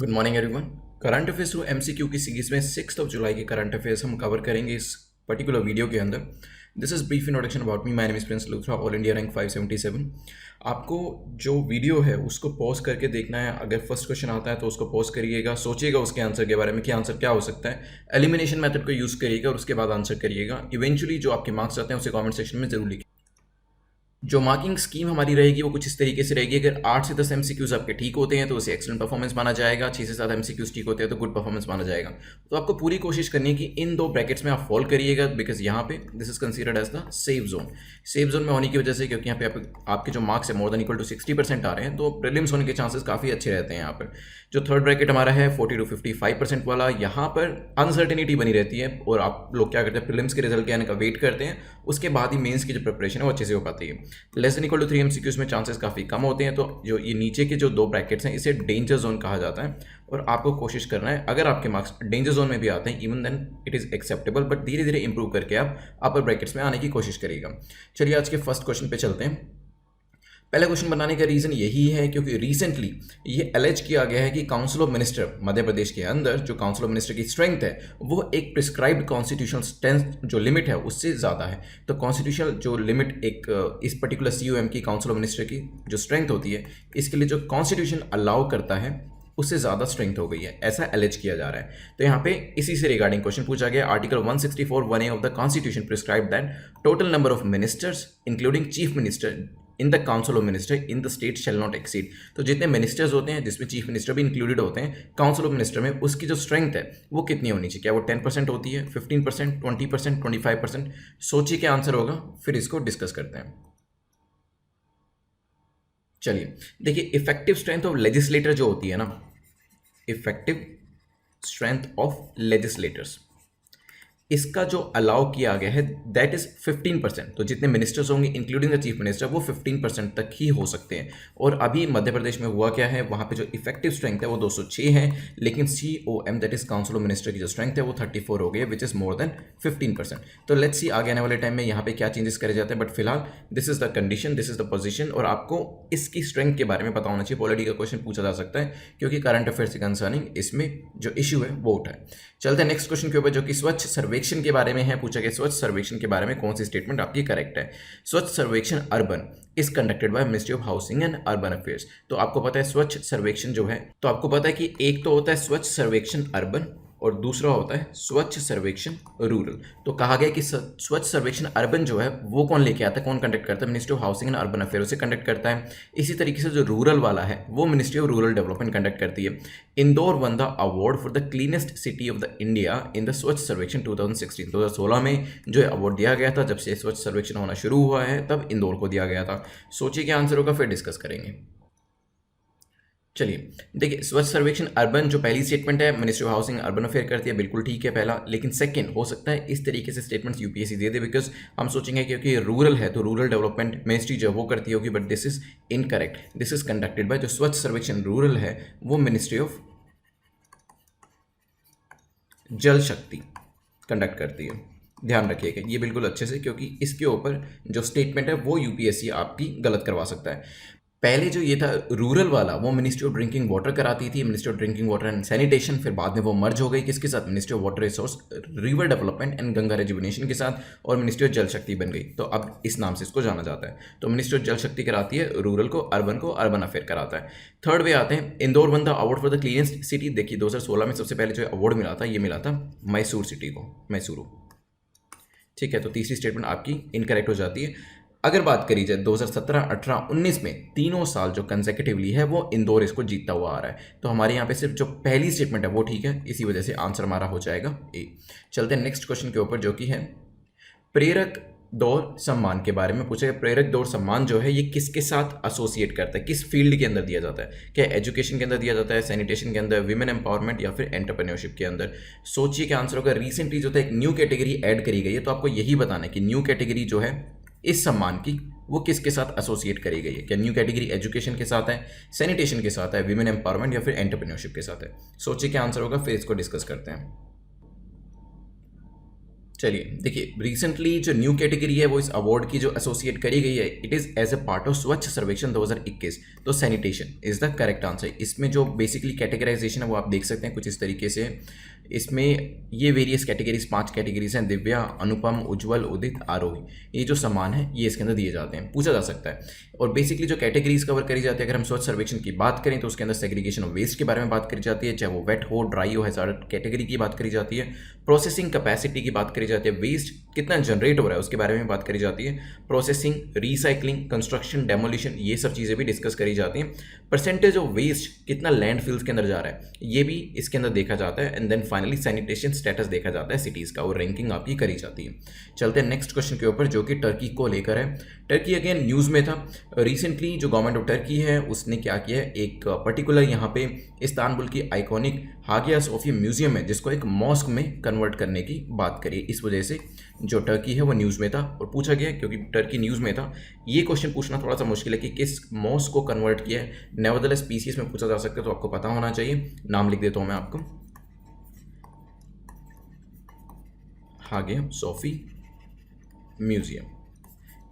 Good morning everyone. Current affairs through MCQ की series में 6 जुलाई के करंट अफेयर्स हम कवर करेंगे इस पर्टिकुलर वीडियो के अंदर। This is brief introduction about me. My name is Prince Luthra, all India rank 577। आपको जो वीडियो है उसको पॉज करके देखना है। अगर फर्स्ट क्वेश्चन आता है तो उसको पॉज करिएगा, सोचिएगा उसके आंसर के बारे में कि आंसर क्या हो सकता है। एलिमिनेशन मेथड को यूज़ करिएगा और उसके बाद आंसर करिएगा। इवेंचुअली जो आपके मार्क्स आते हैं उसे कॉमेंट सेक्शन में जरूर लिखिए। जो मार्किंग स्कीम हमारी रहेगी वो कुछ इस तरीके से रहेगी। अगर 8 से 10 एमसीक्यूज आपके ठीक होते हैं तो उसे एक्सीलेंट परफॉर्मेंस माना जाएगा। 6 से 7 एमसीक्यूज ठीक होते हैं तो गुड परफॉर्मेंस माना जाएगा। तो आपको पूरी कोशिश करनी है कि इन दो ब्रैकेट्स में आप फॉल करिएगा, बिकॉज यहाँ पे this is considered as the safe zone. Safe zone में होने की वजह से क्योंकि यहाँ पे आपके जो मार्क्स है मोर देन इक्वल टू 60% आ रहे हैं, तो प्रीलिम्स होने के चांसेस काफ़ी अच्छे रहते हैं। यहाँ पर जो थर्ड ब्रैकेट हमारा है 40 to 55% वाला, यहाँ पर अनसर्टेनिटी बनी रहती है और आप लोग क्या करते हैं, प्रीलिम्स के रिजल्ट के आने का वेट करते हैं, उसके बाद ही मेंस की जो प्रिपरेशन है वो अच्छे से हो पाती है। Less than equal to 3 MCQs में चांसेस काफ़ी कम होते हैं। तो जो ये नीचे के जो दो ब्रैकेट्स हैं इसे डेंजर जोन कहा जाता है और आपको कोशिश करना है, अगर आपके मार्क्स डेंजर जोन में भी आते हैं even then it is acceptable, but धीरे धीरे इंप्रूव करके आप अपर ब्रैकेट्स में आने की कोशिश करिएगा। चलिए आज के फर्स्ट क्वेश्चन पे चलते हैं। पहला क्वेश्चन बनाने का रीज़न यही है क्योंकि रिसेंटली ये एलेज किया गया है कि council of minister Madhya Pradesh के अंदर जो काउंसिल ऑफ मिनिस्टर की स्ट्रेंथ है वो एक प्रिस्क्राइब्ड कॉन्स्टिट्यूशनल स्ट्रेंथ जो लिमिट है उससे ज़्यादा है। तो कॉन्स्टिट्यूशनल जो लिमिट एक इस पर्टिकुलर सीओएम की काउंसिल ऑफ मिनिस्टर की जो स्ट्रेंथ होती है, इसके लिए जो कॉन्स्टिट्यूशन अलाउ करता है उससे ज़्यादा स्ट्रेंथ हो गई है, ऐसा एलेज किया जा रहा है। तो यहाँ पे इसी से रिगार्डिंग क्वेश्चन पूछा गया। Article 164(1)(a) of the constitution prescribe that total number of ministers including chief minister in the council of minister in the state shall not exceed. तो जितने मिनिस्टर्स होते हैं जिसमें चीफ मिनिस्टर भी इंक्लूडेड होते हैं काउंसिल ऑफ मिनिस्टर में, उसकी जो स्ट्रेंथ है वो कितनी होनी चाहिए? क्या वो 10% होती है, 15%, 20%, 25%? सोचिए क्या आंसर होगा, फिर इसको डिस्कस करते हैं। चलिए देखिए, इफेक्टिव स्ट्रेंथ ऑफ लेजिस्लेटर जो होती है ना, इफेक्टिव स्ट्रेंथ ऑफ लेजिस्लेटर्स, इसका जो अलाउ किया गया है दैट इज 15%। तो जितने मिनिस्टर्स होंगे इंक्लूडिंग द चीफ मिनिस्टर वो 15% तक ही हो सकते हैं। और अभी मध्य प्रदेश में हुआ क्या है, वहाँ पे जो इफेक्टिव स्ट्रेंथ है वो 206 है, लेकिन COM that is council of minister की जो स्ट्रेंथ है वो 34 हो गई है, विच इज मोर देन 15%। तो लेट्स सी आगे आने वाले टाइम में यहाँ पे क्या चेंजेस करे जाते हैं, बट फिलहाल this is the condition, this is the position. और आपको इसकी स्ट्रेंथ के बारे में पता होना चाहिए। पॉलिटी का क्वेश्चन पूछा जा सकता है क्योंकि करंट अफेयर्स से कंसर्निंग इसमें जो इशू है वो उठाए। चलते हैं नेक्स्ट क्वेश्चन के ऊपर जो कि स्वच्छ सर्वेक्षण के बारे में है। पूछा गया स्वच्छ सर्वेक्षण के बारे में कौन सी स्टेटमेंट आपकी करेक्ट है। स्वच्छ सर्वेक्षण urban is conducted by ministry of housing and urban affairs. तो आपको पता है स्वच्छ सर्वेक्षण जो है, तो आपको पता है कि एक तो होता है स्वच्छ सर्वेक्षण अर्बन और दूसरा होता है स्वच्छ सर्वेक्षण रूरल। तो कहा गया कि स्वच्छ सर्वेक्षण अर्बन जो है वो कौन लेके आता है, कौन कंडक्ट करता है? Ministry of housing and urban affair उसे कंडक्ट करता है। इसी तरीके से जो रूरल वाला है वो ministry of rural development conduct करती है। Indore one the award for the cleanest city of the India in the स्वच्छ सर्वेक्षण 2016। 2016 में जो अवार्ड दिया गया था, जब से स्वच्छ सर्वेक्षण होना शुरू हुआ है तब इंदौर को दिया गया था। सोचिए क्या आंसर होगा, फिर डिस्कस करेंगे। चलिए देखिए, स्वच्छ सर्वेक्षण अर्बन जो पहली स्टेटमेंट है ministry of housing urban affair करती है, बिल्कुल ठीक है पहला। लेकिन सेकंड हो सकता है इस तरीके से statements UPSC they they, because हम सोचेंगे क्योंकि रूरल है तो रूरल डेवलपमेंट मिनिस्ट्री जो वो करती होगी, but this is incorrect. This is conducted by जो स्वच्छ सर्वेक्षण रूरल है वो मिनिस्ट्री ऑफ जल शक्ति कंडक्ट करती है। ध्यान रखिएगा ये बिल्कुल अच्छे से, क्योंकि इसके ऊपर जो स्टेटमेंट है वो यूपीएससी आपकी गलत करवा सकता है। पहले जो ये था रूरल वाला वो मिनिस्ट्री ऑफ ड्रिंकिंग वाटर कराती थी, ministry of drinking water and sanitation. फिर बाद में वो मर्ज हो गई किसके साथ? Ministry of water resource river development and Ganga rejuvenation के साथ, और मिनिस्ट्री ऑफ जल शक्ति बन गई। तो अब इस नाम से इसको जाना जाता है। तो मिनिस्ट्री ऑफ जल शक्ति कराती है रूरल को अर्बन अफेयर कराता है। थर्ड वे आते हैं, Indore one the award for the cleanest city. देखिए 2016 में सबसे पहले जो अवार्ड मिला था ये मिला था मैसूर सिटी को, मैसूरू। ठीक है, तो तीसरी स्टेटमेंट आपकी इनकरेक्ट हो जाती है। अगर बात करी जाए 2017, 18, 19 में तीनों साल जो कंसेक्यूटिवली है वो इंदौर इसको जीतता हुआ आ रहा है। तो हमारे यहाँ पे सिर्फ जो पहली स्टेटमेंट है वो ठीक है, इसी वजह से आंसर हमारा हो जाएगा ए। चलते हैं नेक्स्ट क्वेश्चन के ऊपर जो कि है प्रेरक दौर सम्मान के बारे में पूछा गया। प्रेरक दौर सम्मान जो है ये किसके साथ एसोसिएट करता है, किस फील्ड के अंदर दिया जाता है? क्या एजुकेशन के अंदर दिया जाता है, सैनिटेशन के अंदर, विमेन एम्पावरमेंट, या फिर एंटरप्रेन्योरशिप के अंदर? सोचिए क्या आंसर होगा। रिसेंटली जो था एक न्यू कैटेगरी ऐड करी गई है, तो आपको यही बताना है कि न्यू कैटेगरी जो है इस सम्मान की वो किसके साथ एसोसिएट करी गई है। क्या न्यू कैटेगरी एजुकेशन के साथ है, सैनिटेशन के साथ है, विमेन एम्पावरमेंट, या फिर एंटरप्रेन्योरशिप के साथ है? सोचिए क्या आंसर होगा, फिर इसको डिस्कस करते हैं। चलिए देखिए, रिसेंटली जो न्यू कैटेगरी है वो इस अवार्ड की जो एसोसिएट करी गई है, it is as a part of Swachh Survekshan 2021। तो sanitation is the correct answer. इसमें जो बेसिकली कैटेगराइजेशन है वो आप देख सकते हैं कुछ इस तरीके से। इसमें ये वेरियस कैटेगरीज 5 कैटेगरीज हैं: दिव्या, अनुपम, उज्जवल, उदित, आरोही। ये जो सम्मान है ये इसके अंदर दिए जाते हैं, पूछा जा सकता है। और बेसिकली जो कैटेगरीज कवर करी जाती है, अगर हम स्वच्छ सर्वेक्षण की बात करें तो उसके अंदर सेग्रीगेशन ऑफ वेस्ट के बारे में बात करी जाती है, चाहे वो वेट हो, ड्राई हो, हैजार्ड कैटेगरी की बात करी जाती है। प्रोसेसिंग कैपेसिटी की बात करी जाती है, वेस्ट कितना जनरेट हो रहा है उसके बारे में बात करी जाती है। प्रोसेसिंग, रिसाइकलिंग, कंस्ट्रक्शन, डेमोलिशन, ये सब चीज़ें भी डिस्कस करी जाती हैं। परसेंटेज ऑफ वेस्ट कितना लैंडफिल्स के अंदर जा रहा है ये भी इसके अंदर देखा जाता है। And then finally sanitation status देखा जाता है सिटीज़ का, और रैंकिंग आपकी करी जाती है। चलते हैं नेक्स्ट क्वेश्चन के ऊपर, जो कि टर्की को लेकर है। टर्की अगेन न्यूज़ में था रिसेंटली। जो गवर्नमेंट ऑफ टर्की है उसने क्या किया है, एक पर्टिकुलर यहाँ पे इस्तांबुल की आइकॉनिक हागिया सोफिया म्यूजियम है जिसको एक मॉस्क में कन्वर्ट करने की बात करी। इस वजह से जो टर्की है वो न्यूज़ में था और पूछा गया, क्योंकि टर्की न्यूज़ में था। ये क्वेश्चन पूछना थोड़ा सा मुश्किल है कि किस मॉस्क को कन्वर्ट किया है। नेवरदलेस पीसीएस में पूछा जा सकता है, तो आपको पता होना चाहिए। नाम लिख देता हूँ मैं आपको, हागिया सोफी म्यूजियम,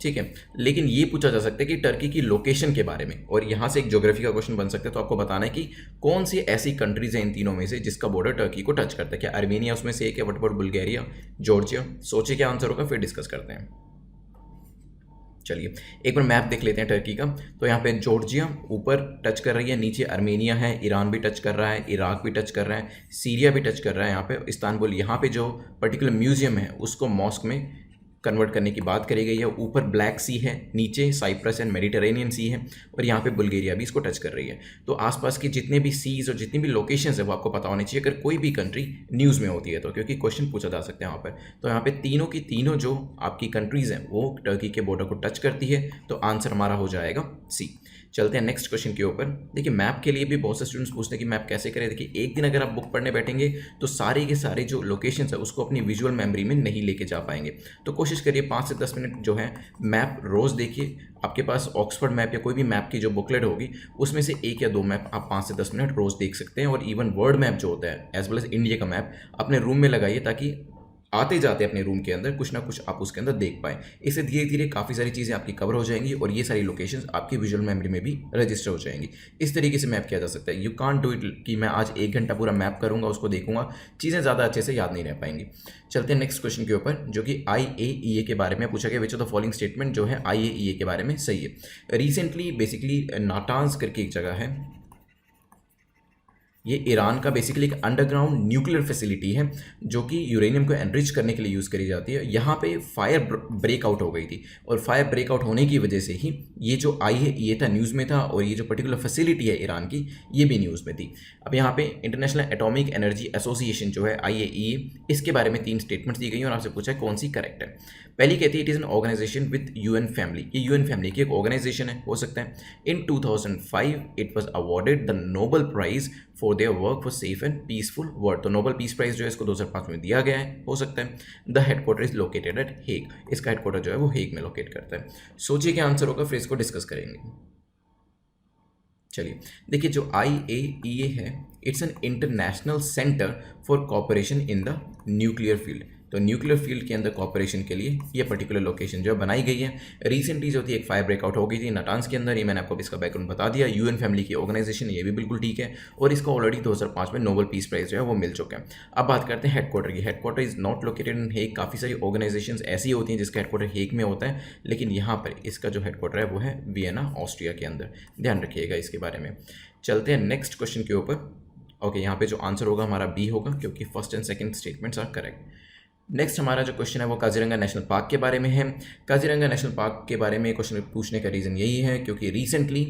ठीक है। लेकिन ये पूछा जा सकता है कि टर्की की लोकेशन के बारे में, और यहाँ से एक ज्योग्राफी का क्वेश्चन बन सकता है। तो आपको बताना है कि कौन सी ऐसी कंट्रीज हैं इन तीनों में से जिसका बॉर्डर टर्की को टच करता है। क्या आर्मेनिया उसमें से एक है? What about Bulgaria, Georgia? सोचिए क्या आंसर होगा, फिर डिस्कस करते हैं। चलिए एक बार मैप देख लेते हैं टर्की का। तो यहाँ पे जॉर्जिया ऊपर टच कर रही है, नीचे आर्मेनिया है, ईरान भी टच कर रहा है, इराक भी टच कर रहा है, सीरिया भी टच कर रहा है। यहाँ पे इस्तांबुल, यहाँ पे जो पर्टिकुलर म्यूजियम है उसको मॉस्क में कन्वर्ट करने की बात करी गई है। ऊपर ब्लैक सी है, नीचे साइप्रस एंड मेडिटेरेनियन सी है, और यहाँ पे बुल्गारिया भी इसको टच कर रही है। तो आसपास के जितने भी सीज और जितनी भी लोकेशंस है वो आपको पता होनी चाहिए अगर कोई भी कंट्री न्यूज़ में होती है तो, क्योंकि क्वेश्चन पूछा जा सकता है वहाँ पर। तो यहाँ पे तीनों की तीनों जो आपकी कंट्रीज़ हैं वो टर्की के बॉर्डर को टच करती है, तो आंसर हमारा हो जाएगा सी। चलते हैं नेक्स्ट क्वेश्चन के ऊपर। देखिए मैप के लिए भी बहुत से स्टूडेंट्स पूछते हैं कि मैप कैसे करें। देखिए एक दिन अगर आप बुक पढ़ने बैठेंगे तो सारे के सारे जो लोकेशंस है उसको अपनी विजुअल मेमोरी में नहीं लेके जा पाएंगे। तो कोशिश करिए 5 से 10 मिनट जो है मैप रोज़ देखिए। आपके पास ऑक्सफोर्ड मैप या कोई भी मैप की जो बुकलेट होगी उसमें से 1 या 2 मैप आप 5 से 10 मिनट रोज़ देख सकते हैं। और इवन वर्ल्ड मैप जो होता है एज वेल एज इंडिया का मैप अपने रूम में लगाइए, ताकि आते जाते अपने रूम के अंदर कुछ ना कुछ आप उसके अंदर देख पाएँ। इससे धीरे धीरे काफ़ी सारी चीज़ें आपकी कवर हो जाएंगी और ये सारी लोकेशंस आपकी विजुअल मेमोरी में भी रजिस्टर हो जाएंगी। इस तरीके से मैप किया जा सकता है। यू कांट डू इट कि मैं आज 1 घंटा पूरा मैप करूंगा, उसको देखूंगा, चीज़ें ज़्यादा अच्छे से याद नहीं रह पाएंगी। चलते हैं नेक्स्ट क्वेश्चन के ऊपर, जो कि IAEA के बारे में पूछा गया। विच ऑफ द फॉलोइंग स्टेटमेंट जो है IAEA के बारे में सही है। रिसेंटली बेसिकली नाटांज करके एक जगह है, ये ईरान का बेसिकली एक अंडरग्राउंड न्यूक्लियर फैसिलिटी है जो कि यूरेनियम को एनरिच करने के लिए यूज़ करी जाती है। यहाँ पे फायर ब्रेकआउट हो गई थी, और फायर ब्रेकआउट होने की वजह से ही ये जो ये था न्यूज़ में था, और ये जो पर्टिकुलर फैसिलिटी है ईरान की ये भी न्यूज़ में थी। अब यहाँ पे इंटरनेशनल एटॉमिक एनर्जी एसोसिएशन जो है IAEA, इसके बारे में 3 स्टेटमेंट्स दी गई और आपसे पूछा है कौन सी करेक्ट है। पहली कहती है it is an organisation with UN family. ये UN फैमिली की एक ऑर्गेनाइजेशन है, हो सकता है। In 2005 it was awarded the Nobel prize for their work for safe and peaceful world. तो नोबेल पीस प्राइज जो है इसको 2005 में दिया गया है, हो सकता है। The headquarter is located at Hague. इसका हेडक्वार्टर जो है वो हेग में लोकेट करता है। सोचिए क्या आंसर होगा, फिर इसको डिस्कस करेंगे। चलिए देखिए, जो IAEA है it's an international centre for cooperation in the nuclear field. तो न्यूक्लियर फील्ड के अंदर कॉपरेशन के लिए ये पर्टिकुलर लोकेशन जो बनाई गई है। रिसेंटली जो थी एक फायर ब्रेकआउट हो गई थी नाटांज के अंदर, ये मैंने आपको इसका बैकग्राउंड बता दिया। UN फैमिली की ऑर्गेनाइजेशन, ये भी बिल्कुल ठीक है, और इसको ऑलरेडी 2005 में नोबेल पीस प्राइज जो है वो मिल चुका है। अब बात करते हैं हेडक्वार्टर की। Headquarter is not located in Hague. काफ़ी सारी ऑर्गेनाइजेशन ऐसी होती हैं जिसका हेडक्वार्टर हेग में होता है, लेकिन यहाँ पर इसका जो हेडक्वार्टर है वो है वियना ऑस्ट्रिया के अंदर। ध्यान रखिएगा इसके बारे में। चलते हैं नेक्स्ट क्वेश्चन के ऊपर। ओके, यहाँ पे जो आंसर होगा हमारा बी होगा, क्योंकि first and second statements are correct. Next हमारा जो क्वेश्चन है वो काजीरंगा नेशनल पार्क के बारे में है। काजीरंगा नेशनल पार्क के बारे में क्वेश्चन पूछने का रीज़न यही है क्योंकि रिसेंटली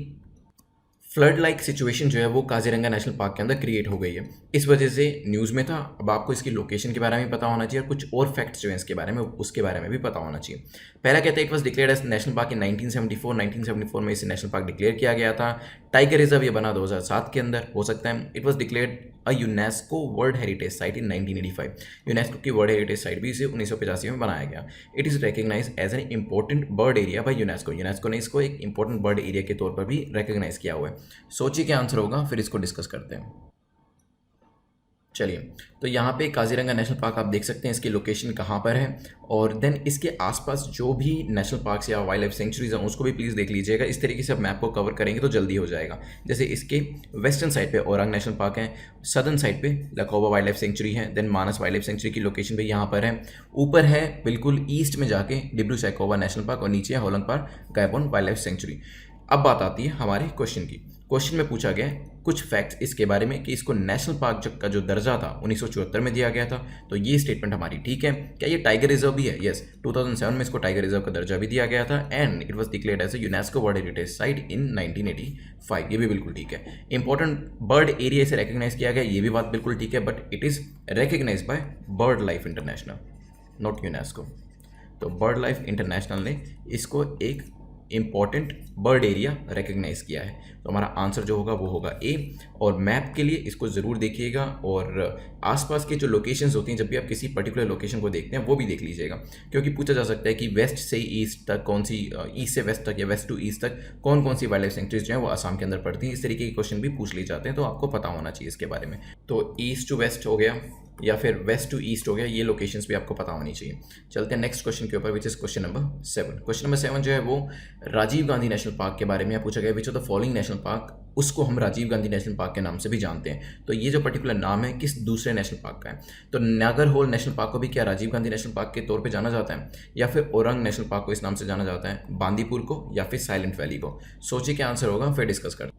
फ्लड लाइक सिचुएशन जो है वो काजीरंगा नेशनल पार्क के अंदर क्रिएट हो गई है। इस वजह से न्यूज़ में था। अब आपको इसकी लोकेशन के बारे में पता होना चाहिए और कुछ और फैक्ट्स जो हैं इसके बारे में उसके बारे में भी पता होना चाहिए। पहला कहते हैं it was declared as national park in 1974 में इसे नेशनल पार्क डिक्लेयर किया गया था। टाइगर रिजर्व ये बना 2007 के अंदर, हो सकता है। It was declared a UNESCO world heritage site in 1985। UNESCO की वर्ल्ड हेरिटेज साइट भी इसे 1985 में बनाया गया। It is recognise as an important bird area by UNESCO. UNESCO ने इसको एक इंपॉर्टेंट बर्ड एरिया के तौर पर भी रिकग्नाइज किया हुआ है। सोचिए क्या आंसर होगा, फिर इसको डिस्कस करते हैं। चलिए, तो यहाँ पे काज़ीरंगा नेशनल पार्क आप देख सकते हैं इसकी लोकेशन कहाँ पर है, और देन इसके आसपास जो भी नेशनल पार्क्स या वाइल्ड लाइफ सेंचुरीज हैं उसको भी प्लीज़ देख लीजिएगा। इस तरीके से आप मैप को कवर करेंगे तो जल्दी हो जाएगा। जैसे इसके वेस्टर्न साइड पे ओरांग नेशनल पार्क है, सदर्न साइड पे लखौवा वाइल्ड लाइफ सेंचुरी है, देन मानस वाइल्ड लाइफ सेंचुरी की लोकेशन भी यहाँ पर है। ऊपर है बिल्कुल ईस्ट में जाके डिब्रू सैखोवा नेशनल पार्क, और नीचे है होलंग पार्क गायबोन वाइल्ड लाइफ सेंचुरी। अब बात आती है हमारे क्वेश्चन की। क्वेश्चन में पूछा गया है कुछ फैक्ट्स इसके बारे में कि इसको नेशनल पार्क का जो दर्जा था 1974 में दिया गया था। तो ये स्टेटमेंट हमारी ठीक है। क्या ये टाइगर रिजर्व भी है? यस, 2007 में इसको टाइगर रिजर्व का दर्जा भी दिया गया था, and it was declared as a UNESCO world heritage site in 1985। ये भी बिल्कुल ठीक है। इंपॉर्टेंट बर्ड एरिया से रिकग्नाइज किया गया, ये भी बात बिल्कुल ठीक है, but it is recognize by bird life international, not UNESCO. तो बर्ड लाइफ इंटरनेशनल ने इसको एक इम्पॉर्टेंट बर्ड एरिया रिकग्नाइज किया है। तो हमारा आंसर जो होगा वो होगा ए। और मैप के लिए इसको ज़रूर देखिएगा, और आसपास के जो लोकेशंस होती हैं जब भी आप किसी पर्टिकुलर लोकेशन को देखते हैं वो भी देख लीजिएगा, क्योंकि पूछा जा सकता है कि वेस्ट से ईस्ट तक कौन सी, ईस्ट से वेस्ट तक या वेस्ट टू ईस्ट तक कौन कौन सी वाइल्ड लाइफ सेंचुरीज जो है वो आसाम के अंदर पड़ती हैं। इस तरीके के क्वेश्चन भी पूछ लिए जाते हैं, तो आपको पता होना चाहिए इसके बारे में। तो ईस्ट टू वेस्ट हो गया या फिर वेस्ट टू ईस्ट हो गया, ये लोकेशंस भी आपको पता होनी चाहिए। चलते हैं नेक्स्ट क्वेश्चन के ऊपर, which is question number 7। Question number 7 जो है वो राजीव गांधी नेशनल पार्क के बारे में पूछा गया। विच of the following national park, उसको हम राजीव गांधी नेशनल पार्क के नाम से भी जानते हैं। तो ये जो पर्टिकुलर नाम है किस दूसरे नेशनल पार्क का है? तो नागरहोल नेशनल पार्क को भी क्या राजीव गांधी नेशनल पार्क के तौर पे जाना जाता है, या फिर ओरंग नेशनल पार्क को इस नाम से जाना जाता है, बांदीपुर को, या फिर साइलेंट वैली को? सोचिए क्या आंसर होगा, फिर डिस्कस करते हैं।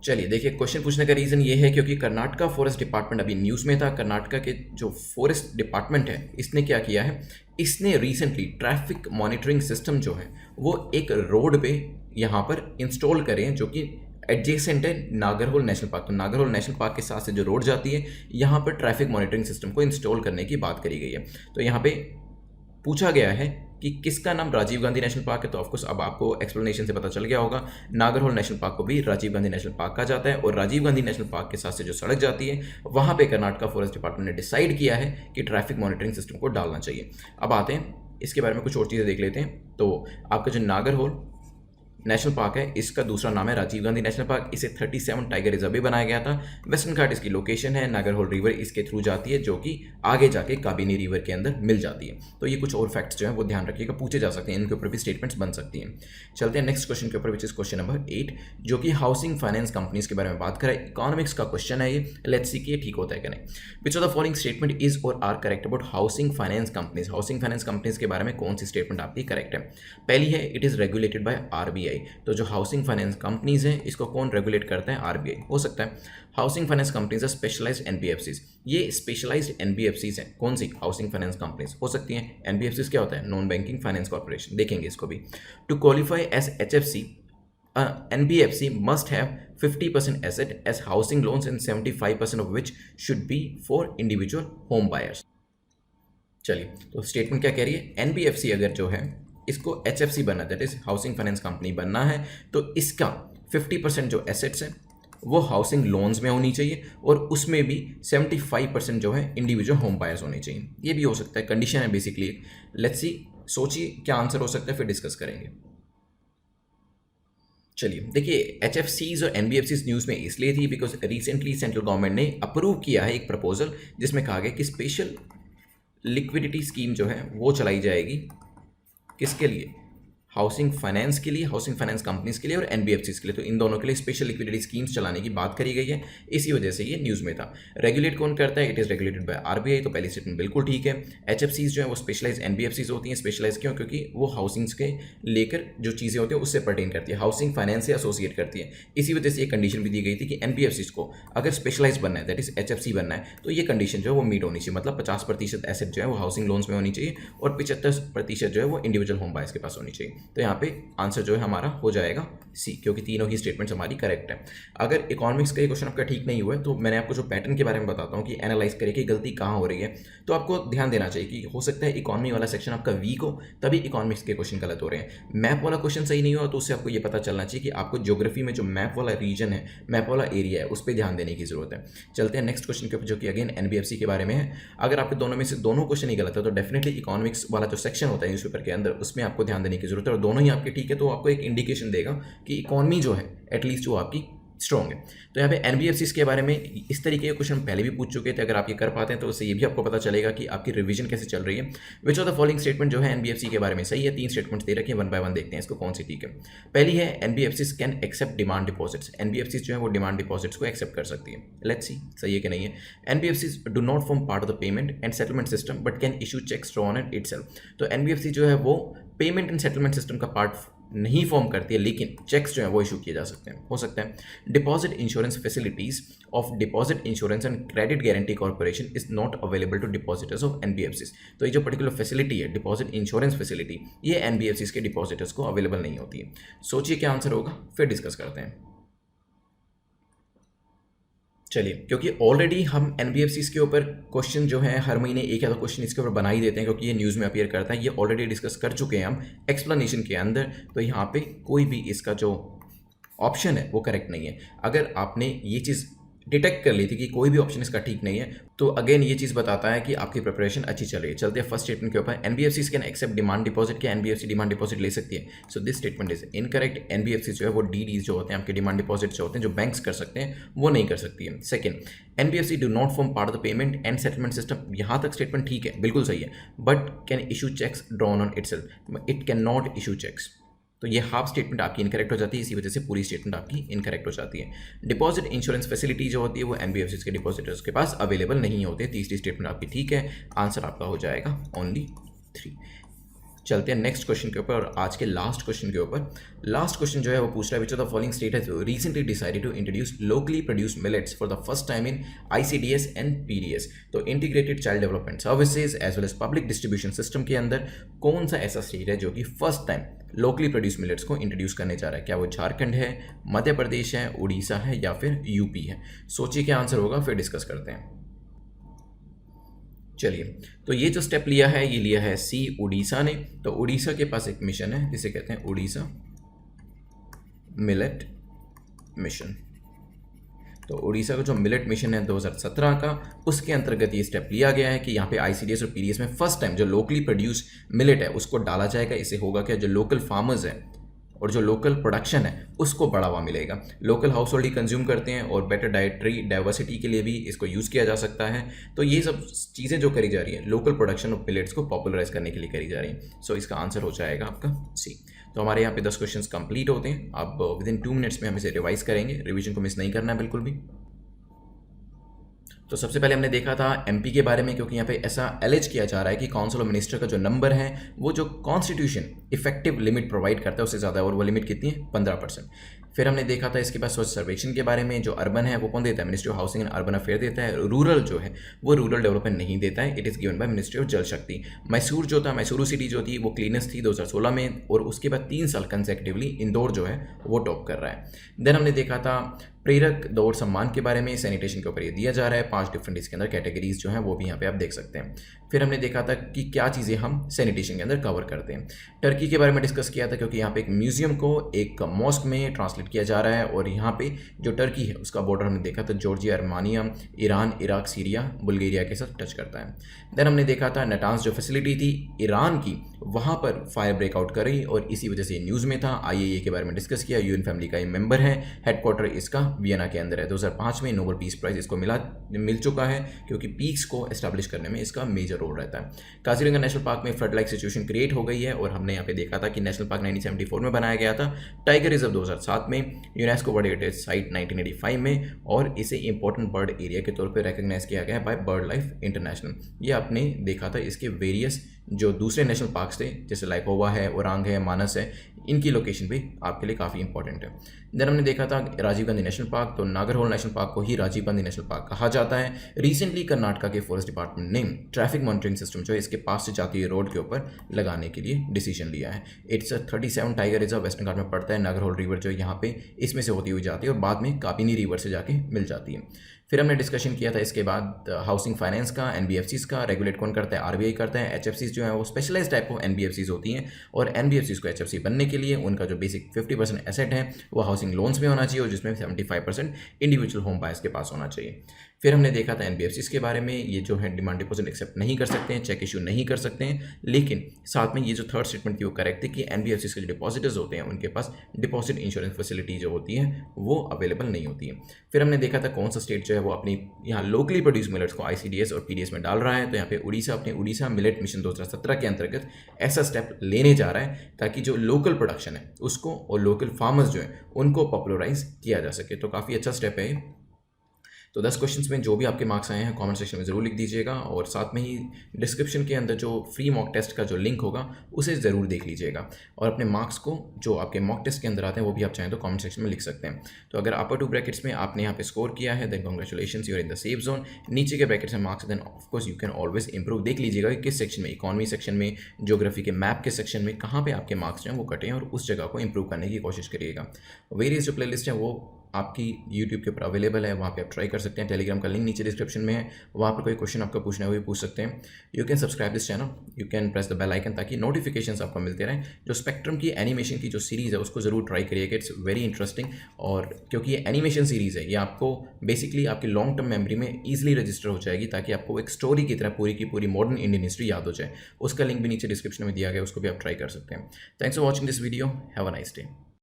चलिए देखिए, क्वेश्चन पूछने का रीज़न ये है क्योंकि कर्नाटका फॉरेस्ट डिपार्टमेंट अभी न्यूज़ में था। कर्नाटका के जो फॉरेस्ट डिपार्टमेंट है इसने क्या किया है, इसने रिसेंटली ट्रैफिक मॉनिटरिंग सिस्टम जो है वो एक रोड पे यहाँ पर इंस्टॉल करे हैं, जो कि एडजेसेंट है नागरहोल नेशनल पार्क। तो नागरहोल नेशनल पार्क के साथ से जो रोड जाती है यहाँ पर ट्रैफिक मॉनिटरिंग सिस्टम को इंस्टॉल करने की बात करी गई है। तो यहाँ पे पूछा गया है कि किसका नाम राजीव गांधी नेशनल पार्क है। तो ऑफकोर्स अब आपको एक्सप्लेनेशन से पता चल गया होगा, नागरहोल नेशनल पार्क को भी राजीव गांधी नेशनल पार्क कहा जाता है, और राजीव गांधी नेशनल पार्क के साथ से जो सड़क जाती है वहाँ पे कर्नाटका फॉरेस्ट डिपार्टमेंट ने डिसाइड किया है कि ट्रैफिक मॉनिटरिंग सिस्टम को डालना चाहिए। अब आते हैं इसके बारे में कुछ और चीज़ें देख लेते हैं। तो आपका जो नागरहोल नेशनल पार्क है इसका दूसरा नाम है राजीव गांधी नेशनल पार्क। इसे 37 टाइगर रिजर्व भी बनाया गया था। वेस्टर्न घाट इसकी लोकेशन है, नागरहोल रिवर इसके थ्रू जाती है जो कि आगे जाके काबिनी रिवर के अंदर मिल जाती है। तो ये कुछ और फैक्ट्स जो है वो ध्यान रखिएगा, पूछे जा सकते हैं, इनके ऊपर भी स्टेटमेंट्स बन सकती हैं। चलते हैं नेक्स्ट क्वेश्चन के ऊपर, विच इज क्वेश्चन नंबर 8, जो कि हाउसिंग फाइनेंस कंपनीज के बारे में बात करें। इकोनॉमिक्स का क्वेश्चन है ये, लेट्स सी कि ये ठीक होता है कि नहीं। Which of the following statement is और are correct about housing finance companies? Housing finance companies के बारे में कौन सी स्टेटमेंट आपकी करेक्ट है? पहली है it is regulated by RBI. तो जो हाउसिंग फाइनेंस कंपनीज हैं इसको कौन रेगुलेट करता है? आरबीआई हो सकता है। Housing finance companies specialised NBFCs, ये स्पेशलाइज्ड एनबीएफसीज हैं। कौन सी? हाउसिंग फाइनेंस कंपनीज हो सकती हैं। एनबीएफसीज क्या होता है? नॉन बैंकिंग फाइनेंस कॉर्पोरेशन, देखेंगे इसको भी। To qualify as HFC NBFC must have 50% asset as housing loans and 75% of which should be for individual home buyers। चलिए, तो स्टेटमेंट क्या कह रही है? NBFC अगर जो है इसको HFC बनना, that is housing finance company बनना है, तो इसका 50% जो एसेट्स हैं वो हाउसिंग लोन्स में होनी चाहिए, और उसमें भी 75% जो है इंडिविजुअल होम बायर्स होने चाहिए। ये भी हो सकता है, कंडीशन है बेसिकली। लेट्स सी, सोचिए क्या आंसर हो सकता है, फिर डिस्कस करेंगे। चलिए देखिए, एचएफसीज और एनबीएफसीज न्यूज़ में इसलिए थी बिकॉज रिसेंटली सेंट्रल गवर्नमेंट ने अप्रूव किया है एक प्रपोजल जिसमें कहा गया कि स्पेशल लिक्विडिटी स्कीम जो है वो चलाई जाएगी। किसके लिए? हाउसिंग फाइनेंस के लिए, हाउसिंग फाइनेंस कंपनीज के लिए और एनबीएफसीज के लिए। तो इन दोनों के लिए स्पेशल लिक्विडिटी स्कीम्स चलाने की बात करी गई है, इसी वजह से ये न्यूज़ में था। रेगुलेट कौन करता है? It is regulated by RBI. तो पहली स्टेटमेंट बिल्कुल ठीक है। एचएफसीज जो है वो स्पेशलाइज एनबीएफसीज होती हैं। स्पेशलाइज क्यों? क्योंकि वो हाउसिंग्स के लेकर जो चीज़ें होती हैं उससे पर्टेन करती है, हाउसिंग फाइनेंस से एसोसिएट करती है। इसी वजह से ये कंडीशन भी दी गई थी कि एनबीएफसीज को अगर स्पेशलाइज बनना है, दैट इज एचएफसी बनना है, तो ये कंडीशन जो है वो मीट होनी चाहिए। मतलब 50% एसेट जो है वो हाउसिंग लोन्स में होनी चाहिए और 75% जो है वो इंडिविजुअल होम बायर्स के पास होनी चाहिए। तो यहाँ पे आंसर जो है हमारा हो जाएगा सी, क्योंकि तीनों ही स्टेटमेंट्स हमारी करेक्ट है। अगर इकोनॉमिक्स का ये क्वेश्चन आपका ठीक नहीं हुआ है तो मैंने आपको जो पैटर्न के बारे में बताता हूँ कि एनालाइज करें कि गलती कहाँ हो रही है, तो आपको ध्यान देना चाहिए कि हो सकता है इकोनॉमी वाला सेक्शन आपका वीक हो, तभी इकोनॉमिक्स के क्वेश्चन गलत हो रहे हैं। मैप वाला क्वेश्चन सही नहीं हुआ तो उससे आपको ये पता चलना चाहिए कि आपको ज्योग्राफी में जो मैप वाला रीजन है, मैप वाला एरिया है, उस पर ध्यान देने की जरूरत है। चलते हैं नेक्स्ट क्वेश्चन के ऊपर, जो कि अगेन एनबीएफसी के बारे में है। अगर आपके दोनों में से दोनों क्वेश्चन ही गलत है तो डेफिनेटली इकोनॉमिक्स वाला जो सेक्शन होता है न्यूज़पेपर के अंदर, उसमें आपको ध्यान देने की जरूरत है, और दोनों ही आपके ठीक है तो आपको एक इंडिकेशन देगा कि इकोनॉमी जो है एटलीस्ट वो आपकी स्ट्रॉन्ग है। तो यहाँ पे एनबीएफसीज के बारे में इस तरीके के क्वेश्चन पहले भी पूछ चुके थे, अगर आप ये कर पाते हैं तो उससे ये भी आपको पता चलेगा कि आपकी रिवीजन कैसे चल रही है। Which of the following statement जो है एनबीएफसी के बारे में सही है। 3 स्टेटमेंट्स दे रखे हैं, 1 बाय 1 देखते हैं इसको कौन सी ठीक है। पहली है NBFCs can accept demand deposits. NBFCs जो है वो डिमांड डिपॉजिट्स को एक्सेप्ट कर सकती है। लेट्स सी सही है कि नहीं है। NBFCs do not form part of the payment and settlement system but can issue cheques drawn at itself. तो एनबीएफसी जो है वो पेमेंट एंड सेटलमेंट सिस्टम का पार्ट नहीं फॉर्म करती है, लेकिन चेक्स जो है वो इशू किए जा सकते हैं, हो सकता है। Deposit insurance facilities of deposit insurance and credit guarantee corporation is not available to depositors of NBFCs. तो ये जो पर्टिकुलर फैसिलिटी है डिपॉजिट इंश्योरेंस फैसिलिटी, ये एनबीएफसीज के डिपॉजिटर्स को अवेलेबल नहीं होती है। सोचिए क्या आंसर होगा, फिर डिस्कस करते हैं। चलिए, क्योंकि ऑलरेडी हम एनबीएफसीज के ऊपर क्वेश्चन जो है हर महीने एक या दो क्वेश्चन इसके ऊपर बना ही देते हैं, क्योंकि ये न्यूज़ में अपीयर करता है। ये ऑलरेडी डिस्कस कर चुके हैं हम एक्सप्लेनेशन के अंदर। तो यहाँ पे कोई भी इसका जो ऑप्शन है वो करेक्ट नहीं है। अगर आपने ये चीज़ डिटेक्ट कर ली थी कि कोई भी ऑप्शन इसका ठीक नहीं है, तो अगेन ये चीज़ बताता है कि आपकी प्रिपरेशन अच्छी चल रही है। चलते हैं फर्स्ट स्टेटमेंट के ऊपर। NBFCs can accept demand deposit. क्या एनबीएफसी डिमांड डिपॉजिट ले सकती है? So this statement is incorrect. NBFC जो है वो डीडीज जो होते हैं, आपके डिमांड डिपॉजिट जो होते हैं, जो बैंक्स कर सकते हैं, वो नहीं कर सकती है। Second, NBFC do not form part of the payment and settlement system. यहाँ तक स्टेटमेंट ठीक है, बिल्कुल सही है, but can issue cheques drawn on itself. It can not issue cheques. तो ये हाफ स्टेटमेंट आपकी इनकरेक्ट हो जाती है, इसी वजह से पूरी स्टेटमेंट आपकी इनकरेक्ट हो जाती है। डिपॉजिट इंश्योरेंस फैसिलिटी जो होती है वो एनबीएफसीज के डिपॉजिटर्स के पास अवेलेबल नहीं होते। तीसरी स्टेटमेंट आपकी ठीक है, आंसर आपका हो जाएगा ओनली 3। चलते हैं नेक्स्ट क्वेश्चन के ऊपर और आज के लास्ट क्वेश्चन के ऊपर। लास्ट क्वेश्चन जो है वो पूछ रहा है, which of the following state has recently decided to introduce locally produced millets for the first time in ICDS and PDS. तो integrated child development services as well as public distribution system के अंदर कौन सा ऐसा state है जो कि first time locally produce millets को इंट्रोड्यूस करने जा रहा है? क्या वो झारखंड है, मध्य प्रदेश है, उड़ीसा है या फिर यूपी है? सोचिए क्या आंसर होगा, फिर डिस्कस करते हैं। चलिए, तो ये जो स्टेप लिया है ये लिया है सी उड़ीसा ने। तो उड़ीसा के पास एक मिशन है जिसे कहते हैं उड़ीसा मिलेट मिशन। तो उड़ीसा का जो मिलेट मिशन है 2017 का, उसके अंतर्गत ये स्टेप लिया गया है कि यहाँ पे आईसीडीएस और पीडीएस में फर्स्ट टाइम जो लोकली प्रोड्यूस मिलेट है उसको डाला जाएगा। इससे होगा क्या, जो लोकल फार्मर्स हैं और जो लोकल प्रोडक्शन है उसको बढ़ावा मिलेगा। लोकल हाउस होल्ड ही कंज्यूम करते हैं और बेटर डाइटरी डाइवर्सिटी के लिए भी इसको यूज़ किया जा सकता है। तो ये सब चीज़ें जो करी जा रही है लोकल प्रोडक्शन ऑफ मिलेट्स को पॉपुलराइज करने के लिए करी जा रही है। सो इसका आंसर हो जाएगा आपका सी। तो हमारे यहाँ पे 10 क्वेश्चंस कंप्लीट होते हैं। अब विद इन 2 मिनट्स में हम इसे रिवाइज करेंगे, रिविजन को मिस नहीं करना है बिल्कुल भी। तो सबसे पहले हमने देखा था एमपी के बारे में, क्योंकि यहाँ पे ऐसा एलिज किया जा रहा है कि काउंसिल ऑफ मिनिस्टर का जो नंबर है वो जो कॉन्स्टिट्यूशन इफेक्टिव लिमिट प्रोवाइड करता है उससे ज़्यादा है, और वो लिमिट कितनी है, 15%। फिर हमने देखा था इसके बाद स्वच्छ सर्वेक्षण के बारे में, जो अर्बन है वो कौन देता है, ministry of housing and urban affair देता है। रूरल जो है वो रूरल डेवलपमेंट नहीं देता है, it is given by ministry of जल शक्ति। मैसूर जो था, मैसूरू सिटी जो थी वो क्लीनेस्ट थी 2016 में, और उसके बाद 3 साल कंसेक्टिवली इंदौर जो है वो टॉप कर रहा है। देन हमने देखा था प्रेरक दौड़ सम्मान के बारे में, सैनिटेशन के ऊपर ये दिया जा रहा है। 5 डिफरेंट इसके अंदर कैटेगरीज जो हैं वो भी यहाँ पे आप देख सकते हैं। फिर हमने देखा था कि क्या चीज़ें हम सैनिटेशन के अंदर कवर करते हैं। टर्की के बारे में डिस्कस किया था, क्योंकि यहाँ पे एक म्यूजियम को एक मॉस्क में ट्रांसलेट किया जा रहा है, और यहाँ पे जो टर्की है उसका बॉर्डर हमने देखा था Georgia, Armenia, Iran, Iraq, Syria, Bulgaria के साथ टच करता है। देन हमने देखा था नटांस जो फैसिलिटी थी ईरान की, वहाँ पर फायर ब्रेकआउट कर रही, और इसी वजह से न्यूज़ में था। IAEA के बारे में डिस्कस किया, यूएन फैमिली का ये मेंबर है, हेडक्वार्टर इसका वियना के अंदर है। 2005 में नोबेल पीस प्राइज इसको मिल चुका है, क्योंकि पीस को एस्टैब्लिश करने में इसका मेजर रोल रहता है। काजीरंगा नेशनल पार्क में फ्लड लाइक सिचुएशन क्रिएट हो गई है, और हमने यहाँ पे देखा था कि नेशनल पार्क 1974 में बनाया गया था, टाइगर रिजर्व 2007 में, यूनेस्को वर्ल्ड हेरिटेज साइट 1985 में, और इसे इंपॉर्टेंट बर्ड एरिया के तौर पर रिकॉग्नाइज किया गया है बाय बर्ड लाइफ इंटरनेशनल। ये आपने देखा था इसके वेरियस जो दूसरे नेशनल पार्क्स थे, जैसे लाइकोवा है, ओरांग है, मानस है, इनकी लोकेशन भी आपके लिए काफ़ी इंपॉर्टेंट है। देन हमने देखा था राजीव गांधी नेशनल पार्क, तो नागरहोल नेशनल पार्क को ही राजीव गांधी नेशनल पार्क कहा जाता है। रिसेंटली कर्नाटका के फॉरेस्ट डिपार्टमेंट ने ट्रैफिक मॉनिटरिंग सिस्टम जो है इसके पास से जाती है रोड के ऊपर लगाने के लिए डिसीजन लिया है। इट्स 37 टाइगर रिजर्व वेस्टर्न घाट में पड़ता है। नागरहोल रिवर जो यहाँ पे इसमें से होती हुई जाती है और बाद में कापिनी रिवर से जाके मिल जाती है। फिर हमने डिस्कशन किया था इसके बाद हाउसिंग फाइनेंस का, एनबीएफसीज का रेगुलेट कौन करता है, आरबीआई करता है। एचएफसीज जो है वो स्पेशलाइज टाइप ऑफ एनबीएफसीज होती हैं, और एनबीएफसीज को एचएफसी बनने के लिए उनका जो बेसिक 50% एसेट है वो हाउसिंग हाउसिंग लोन्स में होना चाहिए और जिसमें 75% इंडिविजुअल होम बायर्स के पास होना चाहिए। फिर हमने देखा था एनबीएफसीज के बारे में, ये जो है डिमांड डिपॉजिट एक्सेप्ट नहीं कर सकते हैं, चेक इशू नहीं कर सकते हैं, लेकिन साथ में ये जो थर्ड स्टेटमेंट थी वो करेक्ट थी कि एनबीएफसीज के जो डिपॉजिटर्स होते हैं उनके पास डिपॉजिट इंश्योरेंस फैसिलिटी जो होती है वो अवेलेबल नहीं होती है। फिर हमने देखा था कौन सा स्टेट जो है वो अपनी यहाँ लोकली प्रोड्यूस मिलेट्स को आईसीडीएस और पीडीएस में डाल रहा है। तो यहाँ पे उड़ीसा अपने उड़ीसा मिलेट मिशन 2017 के अंतर्गत ऐसा स्टेप लेने जा रहा है ताकि जो लोकल प्रोडक्शन है उसको और लोकल फार्मर्स जो है उनको पॉपुलराइज किया जा सके। तो काफ़ी अच्छा स्टेप है ये। तो 10 क्वेश्चंस में जो भी आपके मार्क्स आए हैं कमेंट सेक्शन में ज़रूर लिख दीजिएगा और साथ में ही डिस्क्रिप्शन के अंदर जो फ्री मॉक टेस्ट का जो लिंक होगा उसे ज़रूर देख लीजिएगा और अपने मार्क्स को जो आपके मॉक टेस्ट के अंदर आते हैं वो भी आप चाहें तो कमेंट सेक्शन में लिख सकते हैं। तो अगर अपर 2 ब्रैकेट्स में आपने यहाँ पे स्कोर किया है then congratulations, you are in the safe zone. नीचे के ब्रैकेट्स में marks then of course you can always improve. देख लीजिएगा कि किस सेक्शन में, इकॉनमी सेक्शन में, ज्योग्राफी के मैप के सेक्शन में कहाँ पे आपके मार्क्स जो हैं वो कटे हैं और उस जगह को इंप्रूव करने की कोशिश करिएगा। वेरियस जो प्लेलिस्ट है वो आपकी यूट्यूब के ऊपर अवेलेबल है, वहाँ पे आप ट्राई कर सकते हैं। टेलीग्राम का लिंक नीचे डिस्क्रिप्शन में है, वहाँ पर कोई क्वेश्चन आपका पूछना है वो भी पूछ सकते हैं। You can subscribe this channel, you can press the bell icon ताकि नोटिफिकेशंस आपको मिलते रहें। जो स्पेक्ट्रम की एनिमेशन की जो सीरीज़ है उसको ज़रूर ट्राई करिएगा, इट्स वेरी इंटरेस्टिंग। और क्योंकि ये एनिमेशन सीरीज़ है ये आपको बेसिकली आपकी लॉन्ग टर्म मेमोरी में ईजिली रजिस्टर हो जाएगी ताकि आपको एक स्टोरी की तरह पूरी की पूरी मॉडर्न इंडियन हिस्ट्री याद हो जाए। उसका लिंक भी नीचे डिस्क्रिप्शन में दिया गया, उसको भी आप ट्राई कर सकते हैं। Thanks for watching this video, have a nice day.